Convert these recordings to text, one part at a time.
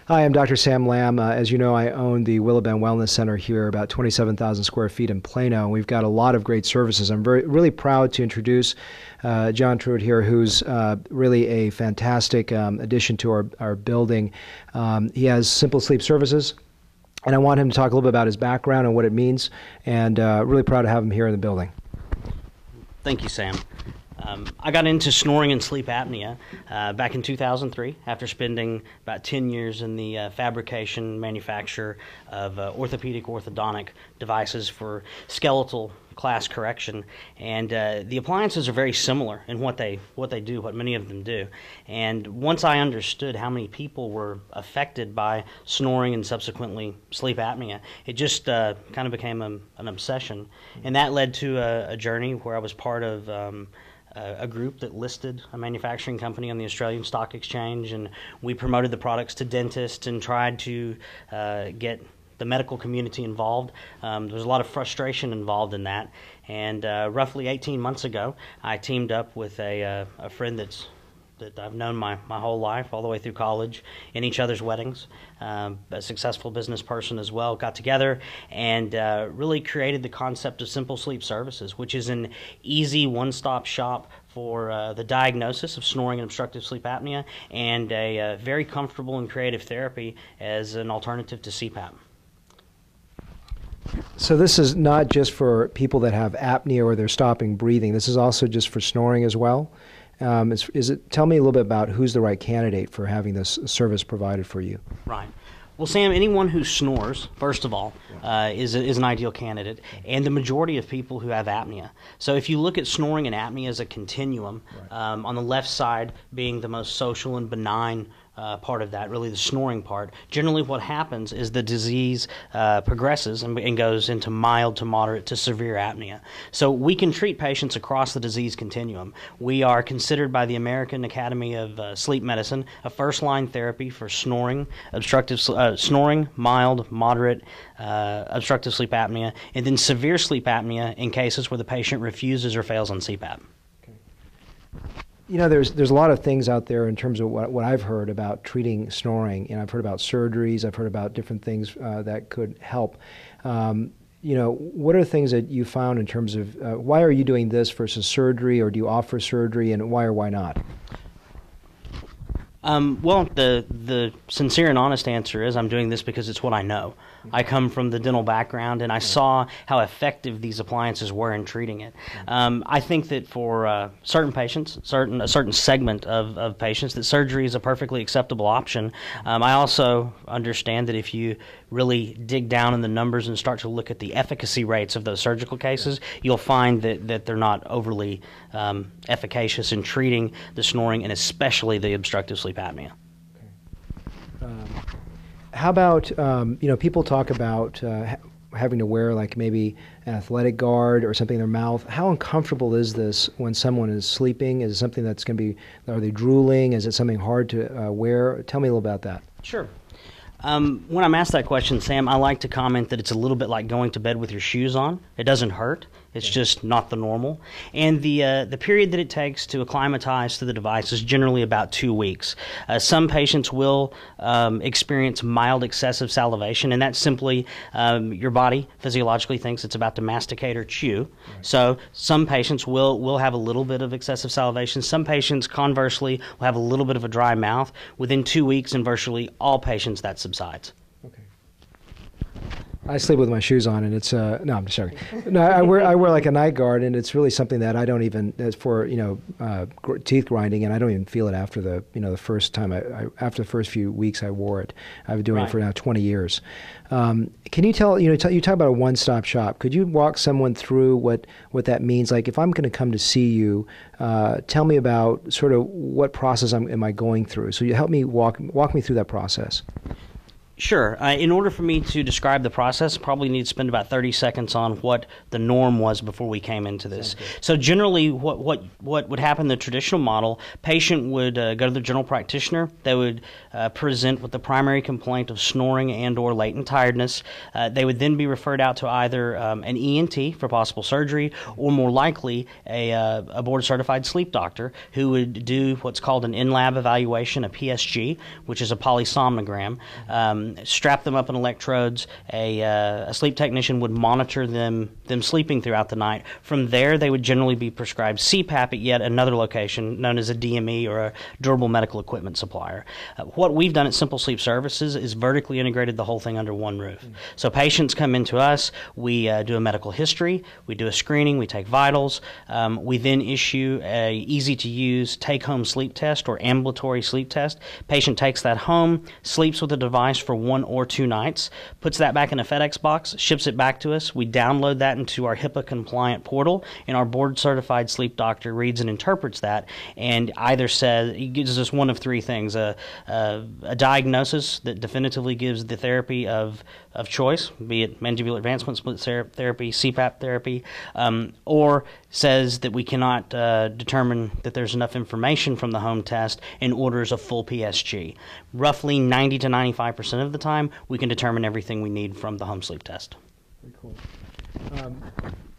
Hi, I'm Dr. Sam Lamb. As you know, I own the Willow Bend Wellness Center here, about 27,000 square feet in Plano. We've got a lot of great services. I'm really proud to introduce John Truitt here, who's really a fantastic addition to our building. He has Simple Sleep Services, and I want him to talk a little bit about his background and what it means, and really proud to have him here in the building. Thank you, Sam. I got into snoring and sleep apnea back in 2003 after spending about 10 years in the fabrication manufacture of orthopedic orthodontic devices for skeletal class correction. And the appliances are very similar in what they do, what many of them do. And once I understood how many people were affected by snoring and subsequently sleep apnea, it just kind of became an obsession. And that led to a journey where I was part of a group that listed a manufacturing company on the Australian Stock Exchange, and we promoted the products to dentists and tried to get the medical community involved. There was a lot of frustration involved in that, and roughly 18 months ago, I teamed up with a friend that I've known my whole life, all the way through college, in each other's weddings, a successful business person as well, got together and really created the concept of Simple Sleep Services, which is an easy one-stop shop for the diagnosis of snoring and obstructive sleep apnea, and a very comfortable and creative therapy as an alternative to CPAP. So this is not just for people that have apnea or they're stopping breathing. This is also just for snoring as well. Tell me a little bit about who's the right candidate for having this service provided for you. Right. Well, Sam, anyone who snores, first of all, is an ideal candidate, and the majority of people who have apnea. So if you look at snoring and apnea as a continuum, on the left side being the most social and benign part of that, really the snoring part, generally what happens is the disease progresses and goes into mild to moderate to severe apnea. So we can treat patients across the disease continuum. We are considered by the American Academy of Sleep Medicine a first-line therapy for snoring, snoring, mild, moderate, obstructive sleep apnea, and then severe sleep apnea in cases where the patient refuses or fails on CPAP. You know, there's a lot of things out there in terms of what I've heard about treating snoring. You know, I've heard about surgeries. I've heard about different things that could help. You know, what are things that you found in terms of why are you doing this versus surgery, or do you offer surgery, and why or why not? Well, the sincere and honest answer is I'm doing this because it's what I know. I come from the dental background, and I saw how effective these appliances were in treating it. I think that for certain patients, a certain segment of patients, that surgery is a perfectly acceptable option. I also understand that if you really dig down in the numbers and start to look at the efficacy rates of those surgical cases, you'll find that they're not overly efficacious in treating the snoring and especially the obstructive sleep apnea. How about, you know, people talk about having to wear like maybe an athletic guard or something in their mouth. How uncomfortable is this when someone is sleeping? Is it something that's going to be, are they drooling? Is it something hard to wear? Tell me a little about that. Sure. When I'm asked that question, Sam, I like to comment that it's a little bit like going to bed with your shoes on. It doesn't hurt. It's just not the normal. And the period that it takes to acclimatize to the device is generally about 2 weeks. Some patients will experience mild excessive salivation, and that's simply your body physiologically thinks it's about to masticate or chew. Right. So some patients will have a little bit of excessive salivation. Some patients, conversely, will have a little bit of a dry mouth. Within 2 weeks, in virtually all patients, that subsides. Okay. I sleep with my shoes on, and it's no, I'm just joking. No, I wear like a night guard, and it's really something that I don't even, it's for, you know, teeth grinding, and I don't even feel it after the, you know, the first time after the first few weeks I wore it. I've been doing it for now 20 years. Can you tell, you know, you talk about a one-stop shop. Could you walk someone through what that means? Like, if I'm going to come to see you, tell me about sort of what process am I going through. So you help me walk me through that process. Sure. In order for me to describe the process, probably need to spend about 30 seconds on what the norm was before we came into this. So generally, what would happen in the traditional model, patient would go to the general practitioner. They would present with the primary complaint of snoring and or latent tiredness. They would then be referred out to either an ENT for possible surgery, or more likely a board-certified sleep doctor who would do what's called an in-lab evaluation, a PSG, which is a polysomnogram. Strap them up in electrodes. A sleep technician would monitor them sleeping throughout the night. From there, they would generally be prescribed CPAP at yet another location known as a DME, or a durable medical equipment supplier. What we've done at Simple Sleep Services is vertically integrated the whole thing under one roof. So patients come into us, we do a medical history, we do a screening, we take vitals, we then issue a easy-to-use take-home sleep test or ambulatory sleep test. Patient takes that home, sleeps with the device for 1 or 2 nights, puts that back in a FedEx box, ships it back to us. We download that into our HIPAA-compliant portal, and our board-certified sleep doctor reads and interprets that, and either says, he gives us one of 3 things: a diagnosis that definitively gives the therapy of choice, be it mandibular advancement split therapy, CPAP therapy, or says that we cannot determine that there's enough information from the home test and orders a full PSG. Roughly 90 to 95% of the time, we can determine everything we need from the home sleep test. Very cool.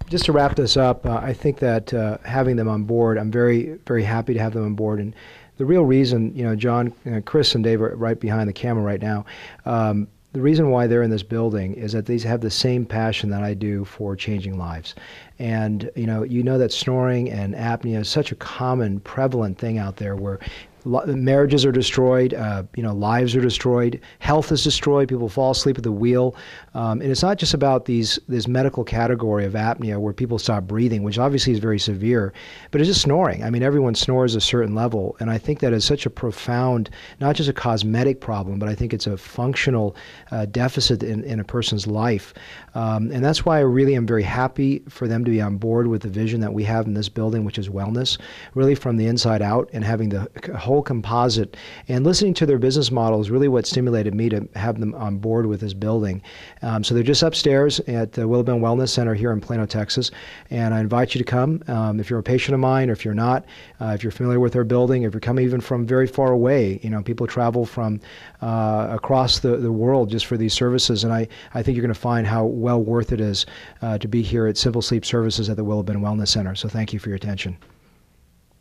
Just to wrap this up, I think that having them on board, I'm very, very happy to have them on board. And the real reason, John, Chris, and Dave are right behind the camera right now. The reason why they're in this building is that they have the same passion that I do for changing lives. And you know that snoring and apnea is such a common, prevalent thing out there, where marriages are destroyed, lives are destroyed, health is destroyed, people fall asleep at the wheel. And it's not just about this medical category of apnea where people stop breathing, which obviously is very severe, but it's just snoring. I mean, everyone snores a certain level, and I think that is such a profound, not just a cosmetic problem, but I think it's a functional deficit in a person's life. And that's why I really am very happy for them to be on board with the vision that we have in this building, which is wellness, really from the inside out, and having the whole composite. And listening to their business model is really what stimulated me to have them on board with this building. So they're just upstairs at the Willow Bend Wellness Center here in Plano, Texas. And I invite you to come. If you're a patient of mine, or if you're not, if you're familiar with our building, if you're coming even from very far away, people travel from across the world just for these services. And I think you're going to find how well worth it is to be here at Simple Sleep Services at the Willow Bend Wellness Center. So thank you for your attention.